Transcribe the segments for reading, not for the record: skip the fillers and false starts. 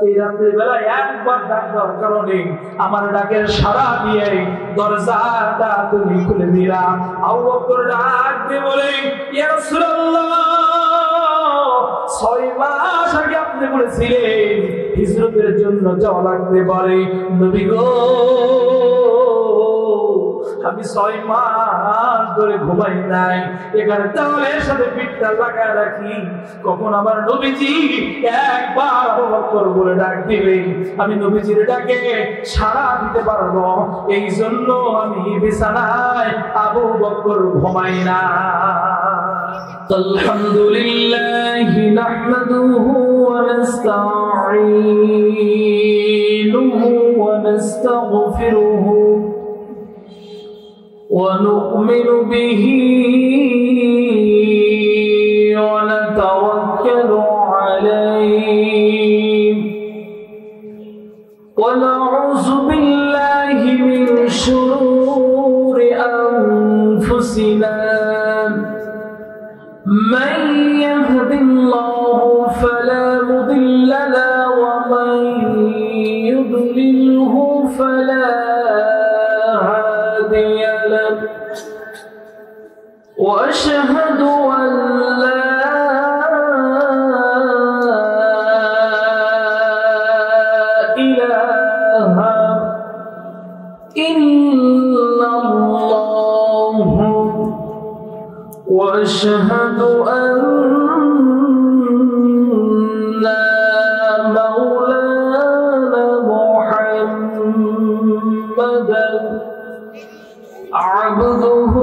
এই রাতের বেলা একবার ডাক দেওয়ার কারণে আমার ডাকের সাড়া দিয়ে দরজাটা তুমি খুলে দিলা। আবু বকর ডাক দিয়ে বলে, ইয়া রাসূলুল্লাহ, 6 মাস আগে আপনি বলেছিলেন হিজরতের জন্য যাওয়া লাগতে পারে। নবী গো, আমি 6 মাস ধরে ঘুমাই নাই, এখানে তাওয়ালের সাথে পিঠটা লাগায় রাখি, কখন আমার নবীজি একবার আবু বকর বলে ডাক দিবে আমি নবীজির ডাকে সাড়া দিতে পারবো, এই জন্য আমি বিছানায় আবু বকর ঘুমাই না। আলহামদুলিল্লাহি নাহমাদুহু ওয়া নাস্তাঈনুহু ওয়া নাস্তাগফিরুহু ونؤمن به ونتوكل عليه ونعوذ بالله من شرور أنفسنا من يهد الله فلا مضل له ومن يضلله فلا هادي له وأشهد أن لا إله إلا الله وأشهد أن مولانا محمدا عبده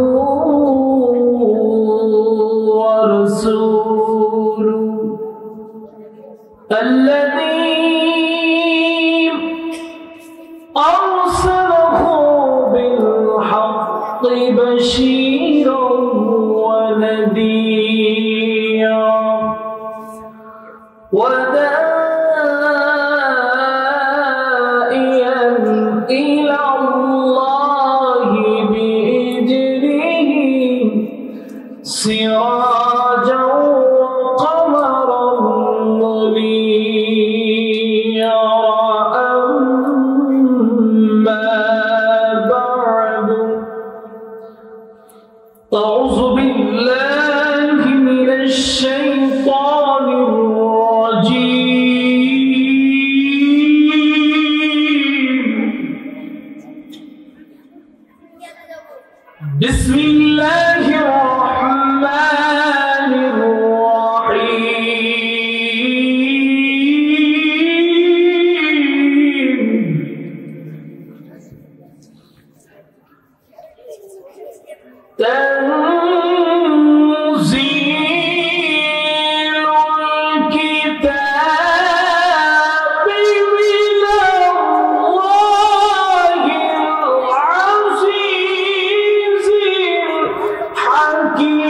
ورسوله الذي أرسله بالحق بشيرا ونذيرا وداعيا إلى الله بإذنه سراجا وقمرا منيرا. أما بعد، أعوذ بالله من الشيطان الرجيم. بسم الله الرحمن الرحيم. تنزيل الكتاب من الله العزيز الحكيم.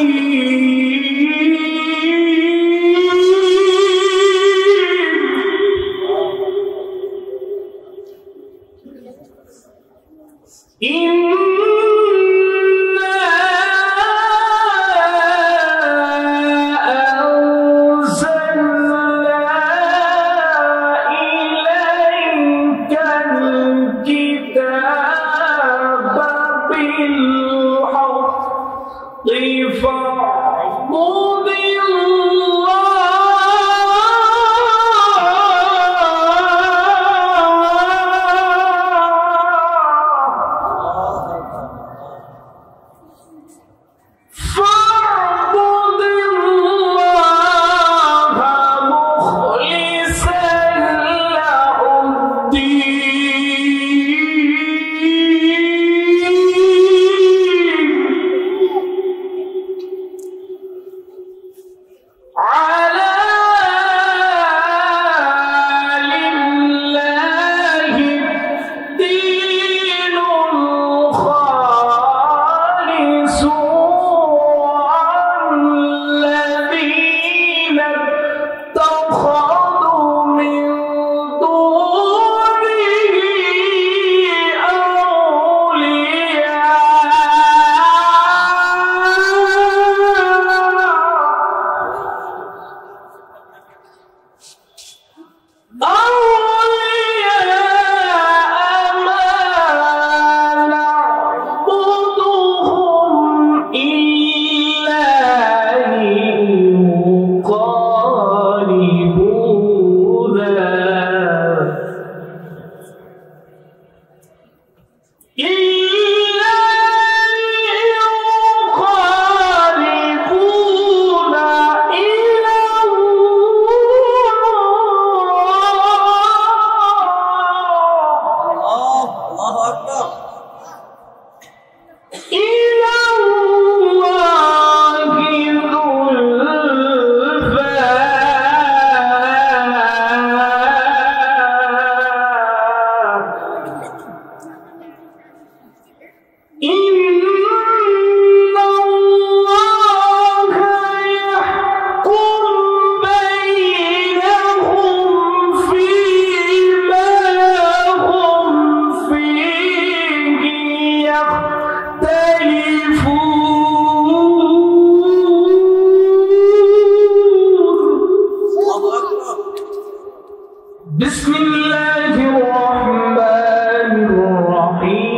بسم الله الرحمن الرحيم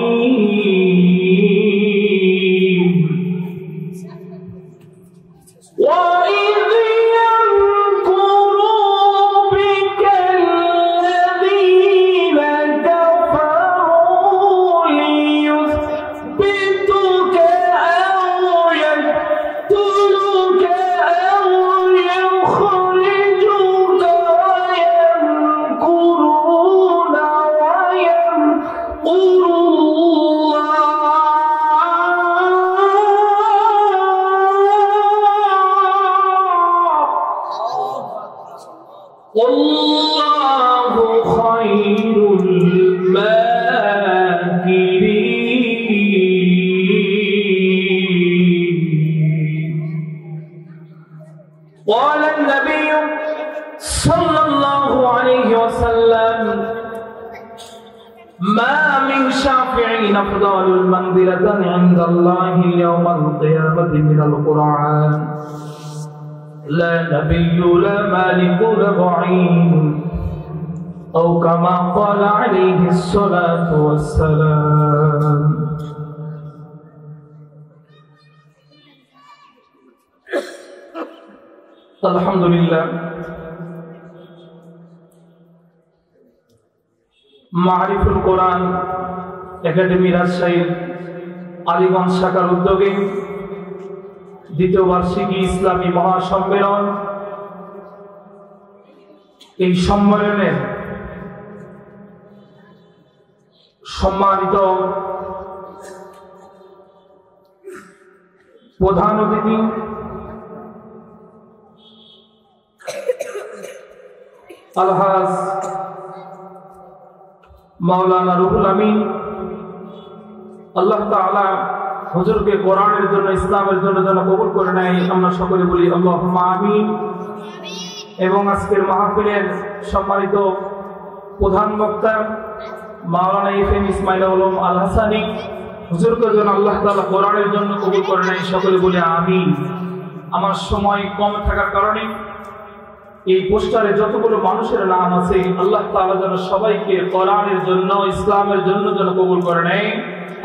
وإذ يمكروا بك الذين كفروا ليثبتوك أو يقتلوك أو يخرجوك ويمكرون ويمكر والله خير الماكرين. قال النبي صلى الله عليه وسلم ما من شافعين أفضل المنزلة عند الله يوم القيامة من القرآن لا نبي لا مالك لا ضعيف أو كما قال عليه الصلاة والسلام. الحمد لله মারিফুল কোরআন একাডেমি রাজশাহী আলীগঞ্জ শাখার উদ্যোগে দ্বিতীয় বার্ষিকী ইসলামী মহাসম্মেলন, এই সম্মেলনের সম্মানিত প্রধান অতিথি আলহাজ মাওলানা রুহুল আমিন, আল্লাহ তাআলা হুজুরকে কোরআনের জন্য ইসলামের জন্য যেন কবুল করে নেয়, আমরা সকলে বলি আল্লাহুম্মা আমিন। এবং আজকের মাহফিলের সম্মানিত প্রধান বক্তা মাওলানা এফএম ইসমাইল আলম আল হাসানি, হুজুরকে যেন আল্লাহ তাআলা কোরআনের জন্য কবুল করে নেয়, সকলে বলি আমিন। আমার সময় কম থাকার কারণে এই পোস্টারে যতগুলো মানুষের নাম আছে আল্লাহ তাআলা যেন সবাইকে কোরআনের জন্য ইসলামের জন্য যেন কবুল করে নেয়,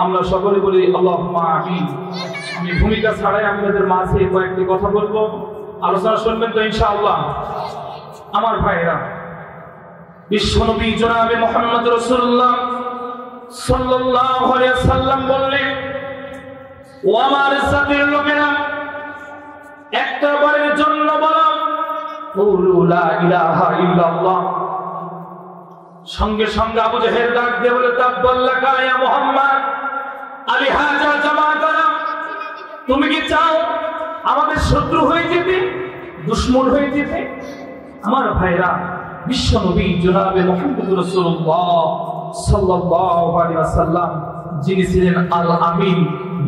আমরা সকলে বলি আল্লাহুম্মা আমিন। আমি ভূমিকা ছাড়াই আপনাদের মাঝে কয়েকটি কথা বলবো, আলোচনা শুনবেন তো ইনশাআল্লাহ। আমার ভাইরা, বিশ্বনবী জনাবে মুহাম্মদ রাসূলুল্লাহ সাল্লাল্লাহু আলাইহি ওয়াসাল্লাম বললেন, ও আমার সাথীর লোকেরা, একটা বারের জন্য বলো কুলু লা ইলাহা ইল্লাল্লাহ। সঙ্গে সঙ্গে আবু জেহেল ডাক দিয়ে বলে, তাব্বাল্লাকা ইয়া মুহাম্মদ আলি হাজা জামাতানা, তুমি কি চাও আমাদের শত্রু হয়ে যেতে, দুশমন হয়ে যেতে? আমার ভাইরা, বিশ্বনবী জনাবে মুহাম্মদ রাসূলুল্লাহ সাল্লাল্লাহু আলাইহি ওয়াসাল্লাম যিনি ছিলেন আল আমিন,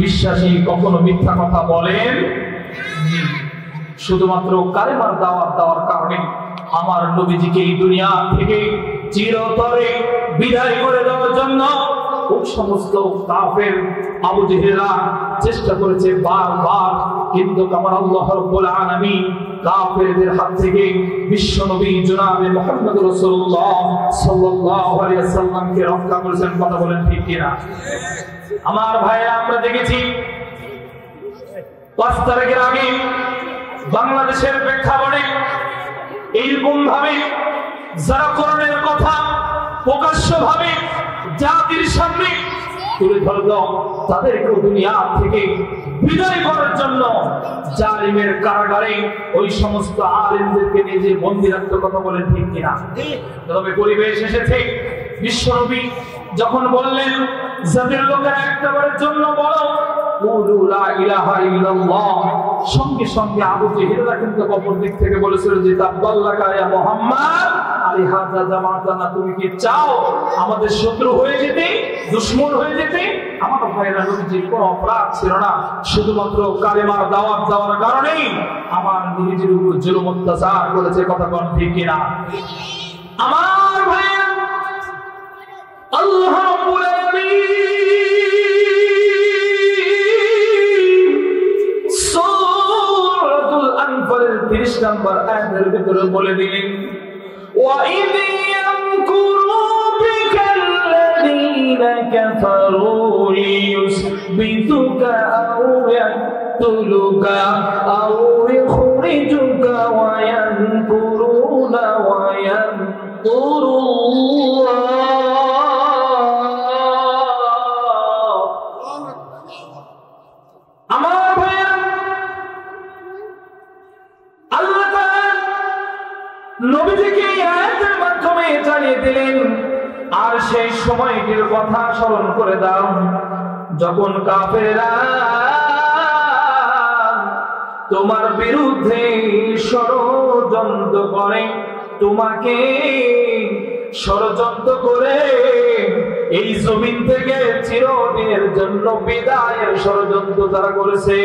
বিশ্বাসী, কখনো মিথ্যা কথা বলেন নি। শুধুমাত্র কালেমার দাওয়াত দেওয়ার কারণে আমার নবীজিকে এই দুনিয়া থেকে চিরতরে বিদায় করে দেওয়ার জন্য ওই সমস্ত কাফের আবু জেহেলরা চেষ্টা করেছে বারবার, কিন্তু আমার আল্লাহ রাব্বুল আলামিন কাফেরদের হাত থেকে বিশ্বনবী জনাবে মুহাম্মদ রাসূলুল্লাহ সাল্লাল্লাহু আলাইহি ওয়াসাল্লামকে রক্ষা করেছেন। কথা বলেন ঠিক কিনা? আমার ভাইরা, আমরা দেখেছি 5 তারিখের আগে বাংলাদেশের প্রেক্ষাপটে এইরকম ভাবে যারা কোরআনের কথা প্রকাশ্যভাবে জাতির সামনে তুলে ধরল, তাদেরকে দুনিয়া থেকে বিদায় করার জন্য জালিমের কারাগারে ওই সমস্ত আলেমদেরকে নিজে বন্দী রাখতে। কথা বলেন ঠিক কিনা? তবে পরিবেশ এসেছে, বিশ্বনবী যখন বললেন জাতির লোকেরা একটাবারের জন্য বলো কুলু লা ইলাহা ইল্লাল্লাহ, সঙ্গে সঙ্গে আবু জেহেলরা কিন্তু অপর দিক থেকে বলেছিল যে তাব্বাল্লাকা ইয়া মুহাম্মদ আলি হাজা জামাতানা, তুমি কি চাও আমাদের শত্রু হয়ে যেতে, দুশমন হয়ে যেতে? আমার ভাইরা, নবীজির কোনো অপরাধ ছিল না, শুধুমাত্র কালেমার দাওয়াত দেওয়ার কারণেই আমার নবীজির উপর জুলুম অত্যাচার করেছে। কথা কোন ঠিক কিনা? আমার ভাইরা, আল্লাহ রাব্বুল আলামিন সূরাতুল আনফালের 30 নম্বর আয়াতের ভিতরে বলে দিলেন, ওয়া ইয ইউসবিতুকা আও ইয়াকতুলুকা আও ইখরিজুকা ওয়া ইয়ানকুরুনা ওয়া ইয়ানকুরুল্লাহ। আমার ভাইয়া, আল্লাহ তাআলা নবীজিকে এই আয়াতের মাধ্যমে জানিয়ে দিলেন, আর সেই সময়টির কথা স্মরণ করে দাও যখন কাফেররা তোমার বিরুদ্ধে ষড়যন্ত্র করে, তোমাকে ষড়যন্ত্র করে এই জমিন থেকে চিরদিনের জন্য বিদায়ের ষড়যন্ত্র তারা করেছে।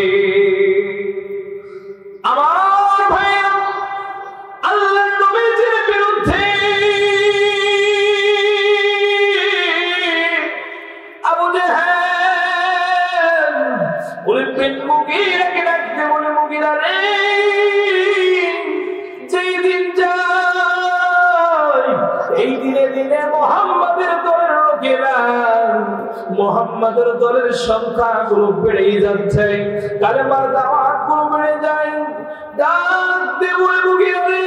আমার ভাইয়া, আল্লাহর নবীর বিরুদ্ধে আবু জাহেল বলবেন মুগীরাকে ডাকতে, বলে মুগীরা রে, যেই দিন যায় এই দিনে দিনে মুহাম্মাদের দলের লোকেরা, মুহাম্মাদের দলের সংখ্যা গুলো বেড়েই যাচ্ছে, কালেমার দাওয়াত গুলো বেড়ে যায়। ডাক দিয়ে বলে মুগীরা রে,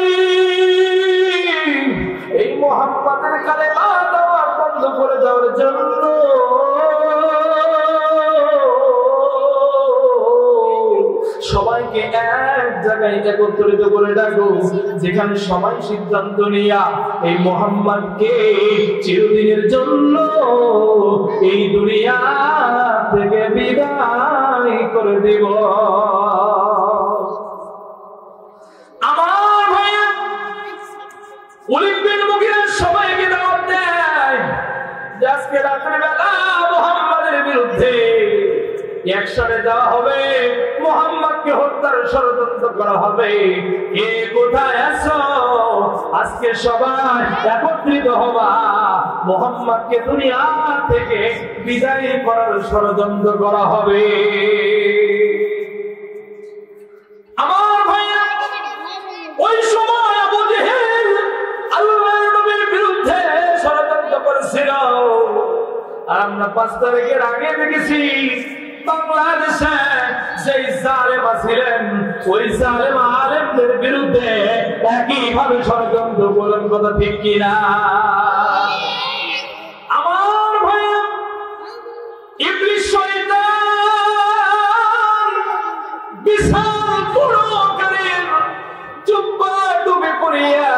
এই মুহাম্মাদের কালেমা দাওয়াত বন্ধ করে দেওয়ার জন্য সবাইকে এক জায়গায় একত্রিত করে ডাকো, যেখানে সবাই সিদ্ধান্ত নিয়া এই মুহাম্মদকে চিরদিনের জন্য এই দুনিয়া থেকে বিদায় করে দেব। আমার ভাইয়া, ওলীদ বিন মুগীরা সবাইকে দাওয়াত দেয়, আজকে রাতের বেলা মুহাম্মাদের বিরুদ্ধে একসাথে দেওয়া হবে, মুহাম্মদকে হত্যার ষড়যন্ত্র করা হবে। কে কোথায় আছো? আজকে সবাই একত্রিত হবা, মুহাম্মদকে দুনিয়া থেকে বিদায় করার ষড়যন্ত্র করা হবে। আমার ভাইয়া, ওই সময় আবু জেহেল আল্লাহর নবীর বিরুদ্ধে ষড়যন্ত্র করেছিল। আর আমরা 5 তারিখের আগে দেখেছি বাংলাদেশে সেই জালেম ছিলেন, ওই জালেম আলেমদের বিরুদ্ধে একইভাবে ষড়যন্ত্র, বলেন কথা ঠিক কিনা? আমার ভাইয়া, ইবলিস শয়তান বিশাল পুরোকারের জুব্বা ডুবে পড়িয়া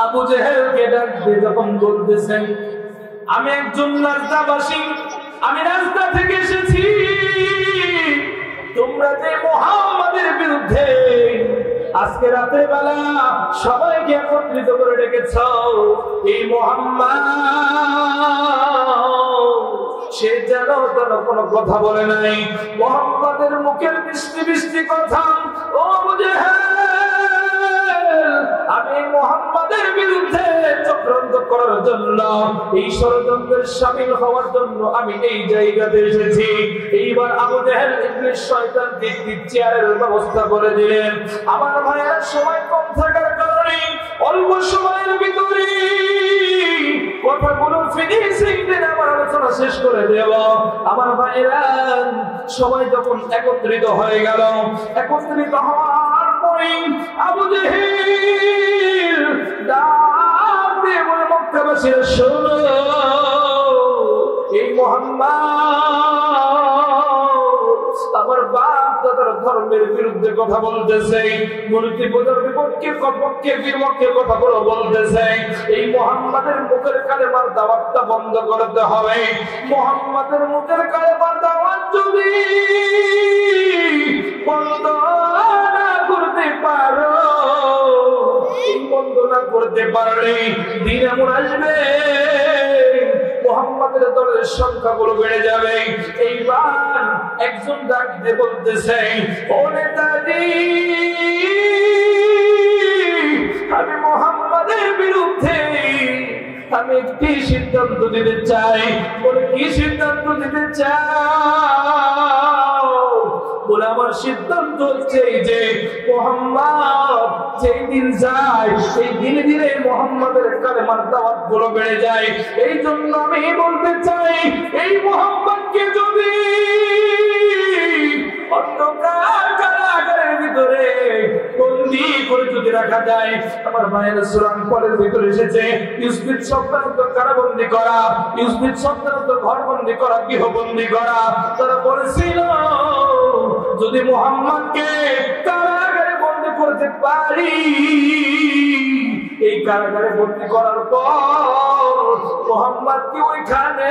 আবু জেহেলকে ডাক দিয়ে যখন বলতেছেন, আমি একজন রাস্তাবাসী, আমি রাস্তা থেকে এসেছি, তোমরা যে মুহাম্মাদের বিরুদ্ধে আজকে রাতের বেলা সবাইকে একত্রিত করে ডেকেছ, এই মুহাম্মদ সে যেন কোনো কথা বলে নাই, মুহাম্মাদের মুখের বৃষ্টি বৃষ্টি কথা, ও আবু জেহেল, আমি মুহাম্মাদের বিরুদ্ধে চক্রান্ত করার জন্য, এই ষড়যন্ত্রের শামিল হওয়ার জন্য আমি এই জায়গাতে এসেছি। এইবার আবু জেহেল ইবলিস শয়তান চেয়ারের ব্যবস্থা করে দিলেন। আমার ভাইয়ের সময় কম থাকার কারণে অল্প সময়ের ভিতরে কথাগুলো ফিনিশিং দিয়ে আমার আলোচনা শেষ করে দেব। আমার ভাইয়েরা, সবাই যখন একত্রিত হয়ে গেল, একত্রিত হওয়ার পরে আবু জেহেল ডাক দিয়ে বলে, মক্কাবাসীরা শোনো, এই মুহাম্মদ আমার বাপ দাদার ধর্মের বিরুদ্ধে কথা বলতেছে, মূর্তি পূজার বিপক্ষে বিপক্ষে কথাগুলো বলতেছে। এই মুহাম্মাদের মুখের কালেমার দাওয়াতটা বন্ধ করতে হবে। মুহাম্মাদের মুখের কালেমার দাওয়াত যদি বন্ধ না করতে পারো, এই বন্ধ না করতে পারলে দিন এমন আসবে মুহাম্মাদের দলের সংখ্যাগুলো বেড়ে যাবে। এইবার একজন ডাক দিয়ে বলতেছে, ও নেতাজি, আমি মুহাম্মাদের বিরুদ্ধে আমি একটি সিদ্ধান্ত দিতে চাই। বলে, কি সিদ্ধান্ত দিতে চাও? বলে, আমার সিদ্ধান্ত হচ্ছে যে মুহাম্মদ যেই দিন যায় সেই দিনে দিনে মুহাম্মাদের কালেমার দাওয়াত গুলো বেড়ে যায়। এই জন্য আমি বলতে চাই, এই মুহাম্মদ মোহাম্মদকে যদি অন্ধকার কারাগারের ভিতরে বন্দী করে যদি রাখা যায়, আমার মায়ের সুরান পরের ভিতরে এসেছে ইউসুফের সন্তানকে কারাবন্দী করা, ইউসুফের সন্তানকে ঘরবন্দী করা, গৃহবন্দী করা। তারা বলেছিল যদি মুহাম্মদকে কারাগারে বন্দী করতে পারি, এই কারাগারে বন্দী করার পর মুহাম্মদকে ওইখানে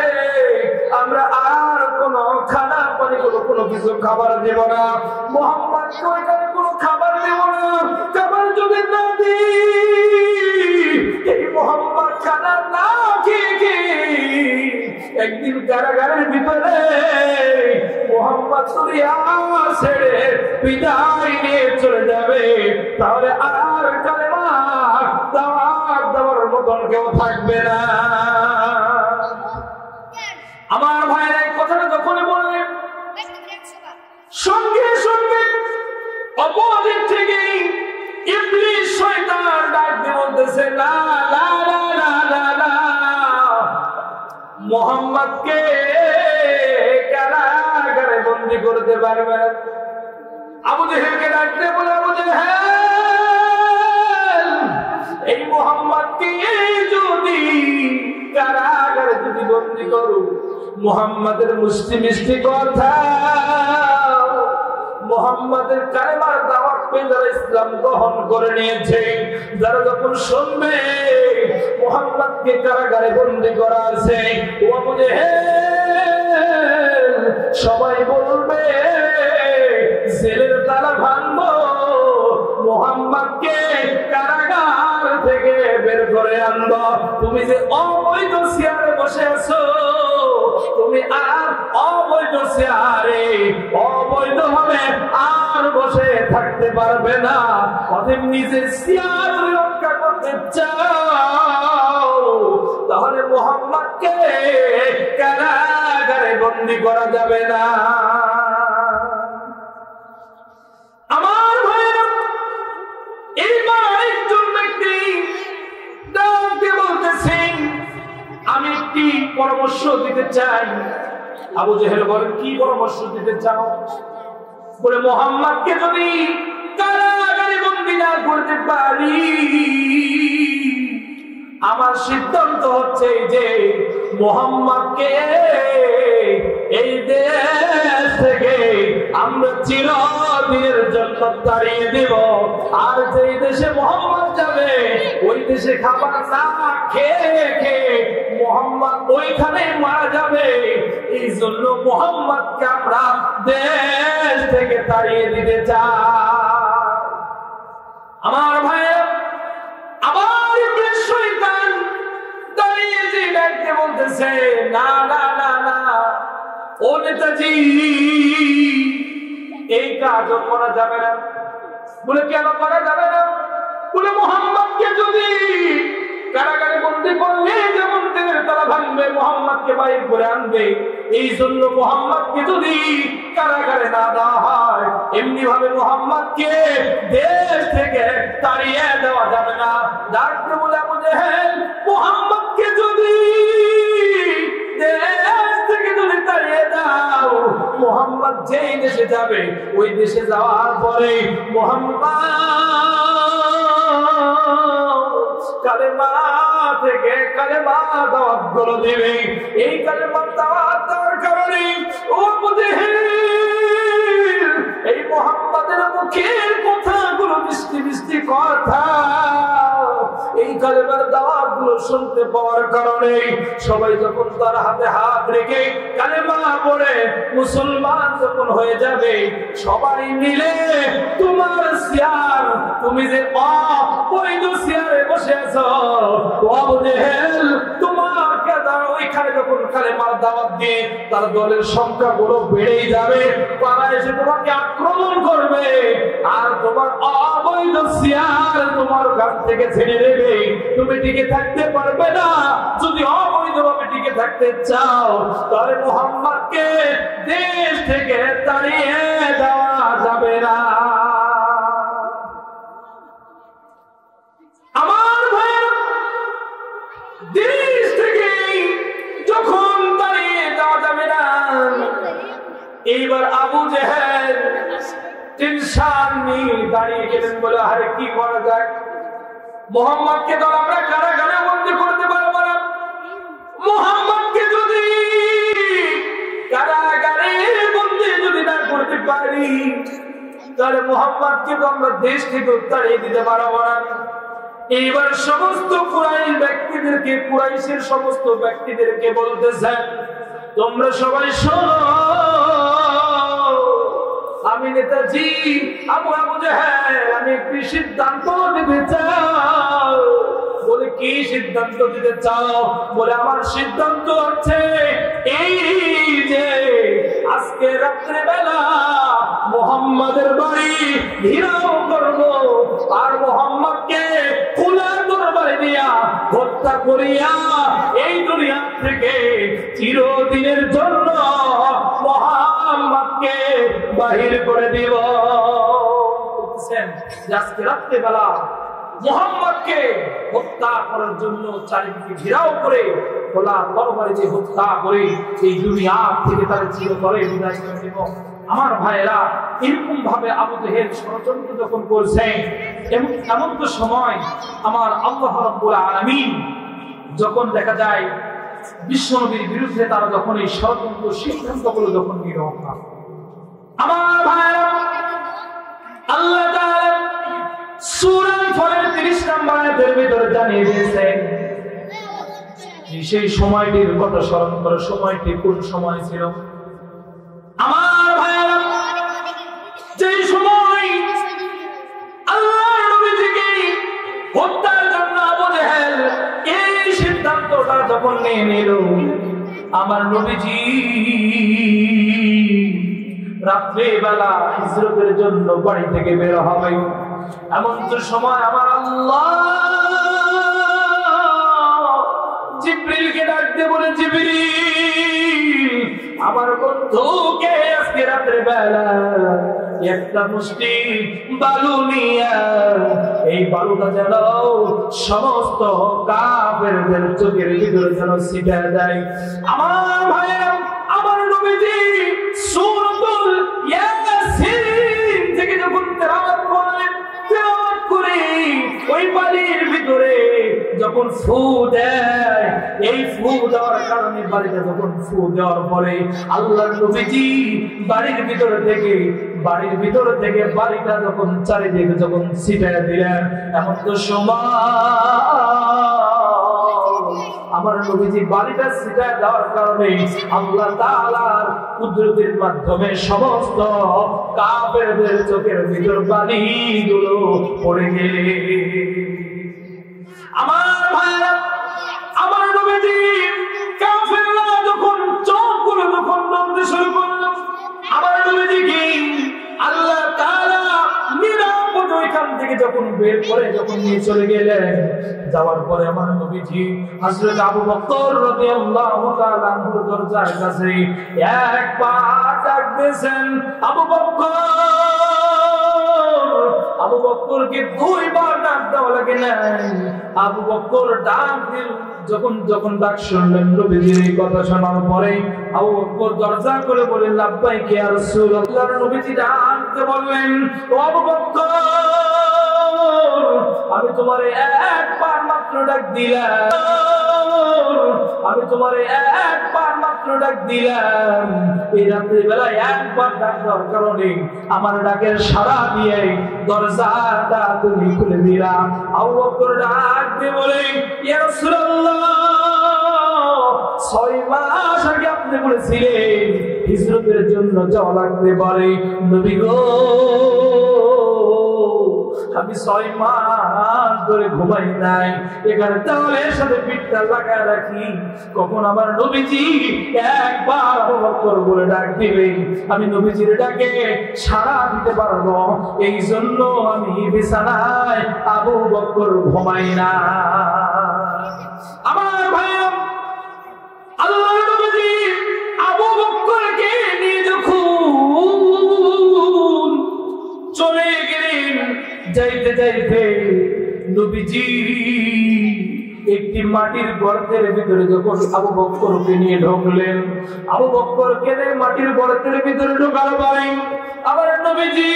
আমরা আর কোনো খানা পানি কোনো কিছু খাবার দেব না, মুহাম্মদকে ওইখানে কোনো খাবার দেব না। খাবার যদি না দিই, এই মুহাম্মদ খানা না খেয়ে একদিন কারাগারের ভিতরে মুহাম্মদ দুনিয়া ছেড়ে বিদায় নিয়ে চলে যাবে, তাহলে আর কালেমা দাওয়াত দেওয়ার মতন কেউ থাকবে না। আমার ভাইয়ের এই কথাটা যখনই বললেন, সঙ্গে সঙ্গে অপোজিট থেকে ইবলিস শয়তান ডাক দিয়ে বলতেছে না না না না না না, মুহাম্মদকে কারাগারে বন্দী করতে পারবে না। আবু জেহেলকে ডাক দিয়ে বলে, আবু জেহেল, এই মুহাম্মদকে যদি কারাগারে যদি বন্দী করো, মুহাম্মাদের মিষ্টি মিষ্টি কথা, মুহাম্মাদের কালেমার দাওয়াত পেয়ে যারা ইসলাম গ্রহণ করে নিয়েছে, যারা যখন শুনবে মুহাম্মদকে কারাগারে বন্দী করা আছে, ও আবু জেহেল, সবাই বলবে জেলের তালা ভাঙবো, মুহাম্মদকে কারাগার থেকে বের করে আনবো। তুমি যে অবৈধ চেয়ারে বসে আছো, তুমি আর অবৈধ চেয়ারে অবৈধ ভাবে আর বসে থাকতে পারবে না। অতএব নিজের চেয়ার রক্ষা করতে চাও, তাহলে মুহাম্মদকে কারাগারে বন্দী করা যাবে না। আমার ভাইয়েরা, এইবার একজন ব্যক্তি ডাকতে বলতেছেন, আমি একটি পরামর্শ দিতে চাই। আবু জেহেল বলেন, কি পরামর্শ দিতে চাও? বলে, মুহাম্মদকে যদি কারাগারে বন্দী না করতে পারি, আমার সিদ্ধান্ত হচ্ছে যে মুহাম্মদকে এই দেশ থেকে আমরা চিরদিনের জন্য তাড়িয়ে দেব। আর যেই দেশে মুহাম্মদ যাবে, ওই দেশে খাবার না খেয়ে খেয়ে মুহাম্মদ ওইখানে মারা যাবে। এই জন্য মুহাম্মদকে আমরা দেশ থেকে তাড়িয়ে দিতে চাই। আমার ভাইয়ের, আবার ইবলিস শয়তান দাঁড়িয়ে যে ডাকতে বলতেছে, না না না না, ও নেতাজি, এই কাজ করা যাবে না। বলে, কেন করা যাবে না? বলে, মুহাম্মদকে যদি কারাগারে বন্দী করলে যেমন তেলের তালা ভাঙবে, মুহাম্মদকে বাইর করে আনবে। এই জন্য মুহাম্মদকে যদি কারাগারে না দেওয়া হয়, এমনি ভাবে মুহাম্মদকে দেশ থেকে তাড়িয়ে দেওয়া যাবে না। ডাক্তার বলে, আবু জেহেল, মুহাম্মদকে যদি দেশ থেকে যদি তাড়িয়ে দাও, মুহাম্মদ যেই দেশে যাবে, ওই দেশে যাওয়ার পরে মুহাম্মদ কালেমা থেকে কালেমা দাওয়াত গুলো দেবে। এই কালেমা দাওয়াত দেওয়ার কারণে ও আবু জেহেল, এই মুহাম্মদের মুখের কথাগুলো মিষ্টি মিষ্টি কথা, এই কালেমার দাওয়াত গুলো শুনতে পাওয়ার কারণে সবাই যখন তার হাতে হাত রেখে কালেমা পড়ে মুসলমান যখন হয়ে যাবে, সবাই মিলে তোমার চেয়ার, তুমি যে অবৈধ চেয়ারে বসে আছো, আবু জেহেল, তোমাকে ওইখানে যখন কালেমার দাওয়াত দিয়ে তার দলের সংখ্যা গুলো বেড়েই যাবে, তারা এসে তোমাকে আক্রমণ করবে, আর তোমার অবৈধ চেয়ার তোমার কাছ থেকে ছেড়ে দেবে। তুমি টিকে থাকতে পারবে না। যদি অবৈধভাবে টিকে থাকতে চাও, তাহলে মুহাম্মদকে দেশ থেকে তাড়িয়ে দেওয়া যাবে না। আমার ভাইয়েরা, দেশ থেকে যখন তাড়িয়ে দেওয়া যাবে না, এইবার আবু জেহেল টেনশন নিয়ে দাঁড়িয়ে গেলেন, বলে আরে কি করা যায়, মুহাম্মদকে তো আমরা কারাগারে বন্দী করতে পারবো না, মুহাম্মদকে যদি কারাগারে বন্দী যদি না করতে পারি তাহলে মুহাম্মদকে তো আমরা দেশ থেকে তাড়িয়ে দিতে পারবো না। এইবার সমস্ত কুরাইশ ব্যক্তিদেরকে, কুরাইশের সমস্ত ব্যক্তিদেরকে বলতেছেন, তোমরা সবাই শোনো, আমি নেতাজি আবু জেহেল আমি একটি সিদ্ধান্ত দিতে চাই। বলে কি সিদ্ধান্ত দিতে চাও? বলে আমার সিদ্ধান্ত আছে এই যে আজকে রাত্রে বেলা মুহাম্মাদের বাড়ি ঘেরাও করব, আর মুহাম্মদকে খোলা দরবারে দিয়া হত্যা করিয়া এই দুনিয়া থেকে চিরদিনের জন্য মুহাম্মদকে বাহির করে দিব। আজকে রাত্রে বেলা মুহাম্মদকে হত্যা করার জন্য চারিদিকে ঘেরাও করে খোলা তরবারি দিয়ে হত্যা করে এই দুনিয়া থেকে তার চিরতরে বিদায় করে দেব। আমার ভাইয়েরা, এরকম ভাবে আবু জেহেল ষড়যন্ত্র যখন করছেন, এমন তো সময় আমার আল্লাহ রাব্বুল আলামিন যখন দেখা যায় বিশ্বনবীর বিরুদ্ধে তারা যখন এই ষড়যন্ত্র সিদ্ধান্তগুলো যখন নিল, আমার ভাইয়েরা, আল্লাহ তাআলা সূরা ফালের 30 নম্বর আয়াতের ভিতরে জানিয়ে দিয়েছেন সেই সময়টির কথা স্মরণ করো। সময়টি কোন সময় ছিল? আমার ভাইয়েরা, যে সময় আল্লাহর নবীজিকে হত্যার জন্য আবু জেহেল এই সিদ্ধান্তটা যখন নিয়ে নিল, আমার নবীজি রাত্রে বেলা হিজরতের জন্য বাড়ি থেকে বের হবে। এমন তো সময় আমার আল্লাহ জিবরিলকে ডাক দিয়ে বলে, জিবরিল আমার বন্ধুকে আজকে রাত্রে বেলা একটা মুষ্টি বালু নিয়ে এই বালুটা যেন সমস্ত কাফেরদের চোখের ভিতরে যেন ছিটিয়ে দেয়। আমার ভাইয়েরা, আমার নবীজি সূরাতুল ইয়াসিন থেকে যখন তেলাওয়াত করে ওই বাড়ির ভিতরে যখন ফু দেয়, এই ফু দেওয়ার কারণে বাড়িটা যখন ফু দেওয়ার পরে আল্লাহর নবীজি বাড়ির ভিতর থেকে বাড়িটা যখন চারিদিকে যখন ছিটিয়ে দিলেন, এমন তো সময় আমার নবীজি বাড়িটা ছিটিয়ে দেওয়ার কারণে আল্লাহ তাআলার কুদরতের মাধ্যমে সমস্ত কাফেরদের চোখের ভিতর বালিগুলো পড়ে গেলে, আমার ভাইরা, আমার নবীজি কাফেররা যখন চোখগুলো যখন নড়তে শুরু করলো, আমার নবীজিকে আল্লাহ তাআলা নিরাপদ ওইখান থেকে যখন বের করে যখন নিয়ে চলে গেলেন, যাওয়ার পরে আমার নবীজি হযরত আবু বকর রাদিয়াল্লাহু তাআলা আনহুর দরজার কাছে একবার ডাক দিয়েছেন, আবু বকরকে দুইবার ডাক দেওয়া লাগে না। আবু বকর ডাক দিল, যখন ডাক শুনলেন নবীজির এই কথা শোনার পরে আবু বকর দরজা করে বলেন, লাব্বাইক ইয়া রাসূলুল্লাহ। নবীজি ডাকতে বললেন, ও আবু বকর, আমি তোমারে একবার মাত্র ডাক দিলাম, এই রাত্রি বেলায় একবার ডাক দেওয়ার কারণে আমার ডাকের সাড়া দিয়ে দরজাটা তুমি খুলে দিলা। আবু বকর ডাক দিয়ে বলে, ইয়া রাসূলুল্লাহ, 6 মাস আগে আপনি বলেছিলেন হিজরতের জন্য যাওয়া লাগতে পারে। নবী গো, আমি 6 মাস ধরে ঘুমাই নাই, এখানে তাওলের সাথে পিঠটা লাগায় রাখি, কখন আমার নবীজি একবার আবু বকর বলে ডাক দিবে, আমি নবীজির ডাকে সাড়া দিতে পারবো, এই জন্য আমি বিছানায় আবু বকর ঘুমাই না। আমার ভাইরা, আল্লাহর নবীজি আবু বকরকে নিয়ে যখন চলে গেলেন, যাইতে যাইতে নবীজি একটি মাটির গর্তের ভিতরে যখন আবু বকরকে নিয়ে ঢুকলেন, আবু বকরকে মাটির গর্তের ভিতরে ঢোকার পরে আবার নবীজি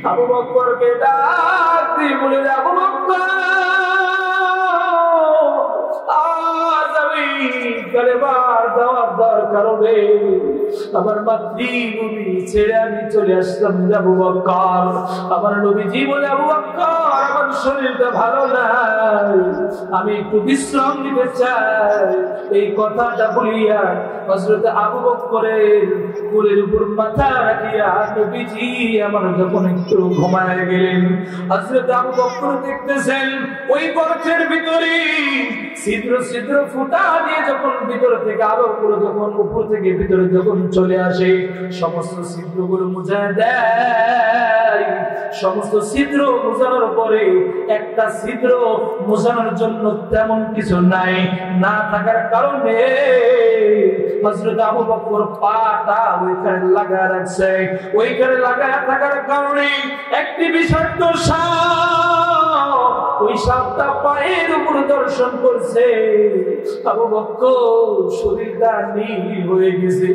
আবু বকরকে ডাক দিয়ে বলে, আবু বকর আজ আমি কালেমার দাওয়াত দেওয়ার কারণে আমার মাতৃভূমি ছেড়ে আমি চলে আসলাম আবু বকর। আমার নবীজি বলে, আবু বকর আমার শরীরটা ভালো নাই, আমি একটু বিশ্রাম নিতে চাই। এই কথাটা বলিয়া হযরত আবু বকরের কোলের উপর মাথা রাখিয়া নবীজি আমার যখন একটু ঘুমায় গেলেন, হযরত আবু বকর দেখতেছেন ওই গর্তের ভিতরে ছিদ্র ছিদ্র ফুটা দিয়ে যখন ভিতর থেকে আলো পুরো যখন উপর থেকে ভিতরে যখন চলে আসে, সমস্ত ছিদ্রগুলো মুছে দেয়। সমস্ত ছিদ্র মুছানোর পরে একটা ছিদ্র মুছানোর জন্য তেমন কিছু নাই, না থাকার কারণে হযরত আবু বকর পাটা ওইখানে লাগায় রাখছে। ওইখানে লাগায় থাকার কারণে একটি বিষাক্ত সাপ ওই সাপটা পায়ের উপর দর্শন করছে। আবু বকর শরীরটা নীল হয়ে গেছে।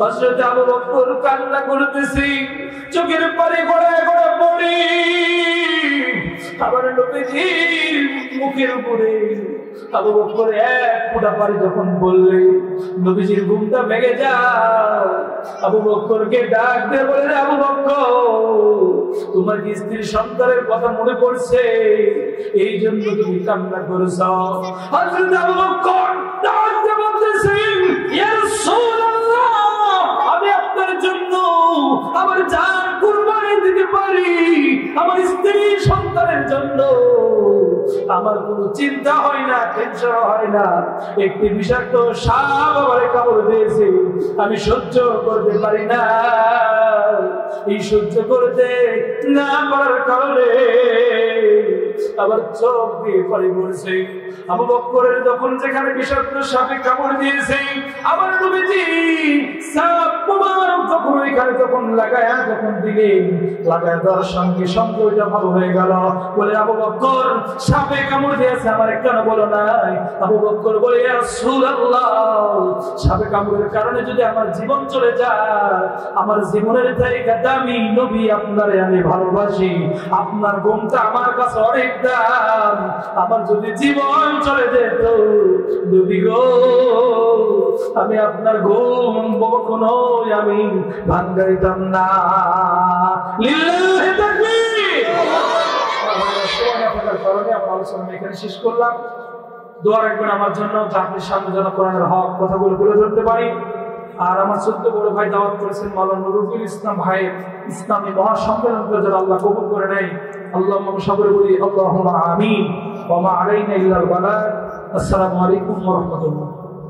হযরত আবু বকর কান্না করতেছে, চোখের পানি গড়ায় গড়ায় পড়ে। আবার নবীজির মুখের উপরে আবু বকর এক ফোঁটা পানি যখন বললে নবীজির ঘুমটা ভেঙে যায়। আবু বকরকে ডাক দিয়ে বলে, আবু বকর তোমার কি স্ত্রীর সন্তানের কথা মনে পড়ছে, এই জন্য তুমি কান্না করেছ? হযরত আবু বকর ডাক দিয়ে বলতেছেন, ইয়া রাসূলুল্লাহ আমি আপনার জন্য আমার জান কুরবানি দিতে পারি, আমার স্ত্রী সন্তানের জন্য আমার কোনো চিন্তা হয় না, টেনশন হয় না। একটি বিষাক্ত সাপ আমারে কামড় দিয়েছে, আমি সহ্য করতে পারি না। এই সহ্য করতে না পারার কারণে আবার চোখ দিয়ে পানি পড়ছে। আবু বকরের যখন যেখানে বিষাক্ত সাপে কামড় দিয়েছে, আমার নবীজি সাপ মুবারক যখন ওইখানে যখন লাগায়া যখন দিলেন, লাগায় দেওয়ার সঙ্গে সঙ্গে ওইটা ভালো হয়ে গেল। বলে, আবু বকর সাপে কামড় দিয়েছে আমার কেন বলো নাই? আবু বকর বলে, ইয়া রাসূলুল্লাহ সাপে কামড়ের কারণে যদি আমার জীবন চলে যায়, আমার জীবনের থেকে দামি নবী আপনারে আমি ভালোবাসি, আপনার ঘুমটা আমার কাছে অনেক দাম। আমার যদি জীবন চলে যেত নবী গো, আমি আপনার ঘুম কখনো আমি ভাঙাইতাম না। লিল্লাহি তাকবীর। কারণে আমার আলোচনা এখানে শেষ করলাম। দোয়া রাখবেন আমার জন্য, আপনি সামনে যেন কোরআনের হক কথাগুলো তুলে ধরতে পারি। আর আমার ছোট্ট বড় ভাই দাওয়াত করেছেন মাওলানা নুরুল ইসলাম ভাই, ইসলামী মহাসম্মেলনকে যেন আল্লাহ কবুল করে নেয়। আল্লাহ সকলে বলি আল্লাহুম্মা আমিন। ওয়া মা আলাইনা ইল্লাল বালাগ। আসসালামু আলাইকুম ওয়া রাহমাতুল্লাহ।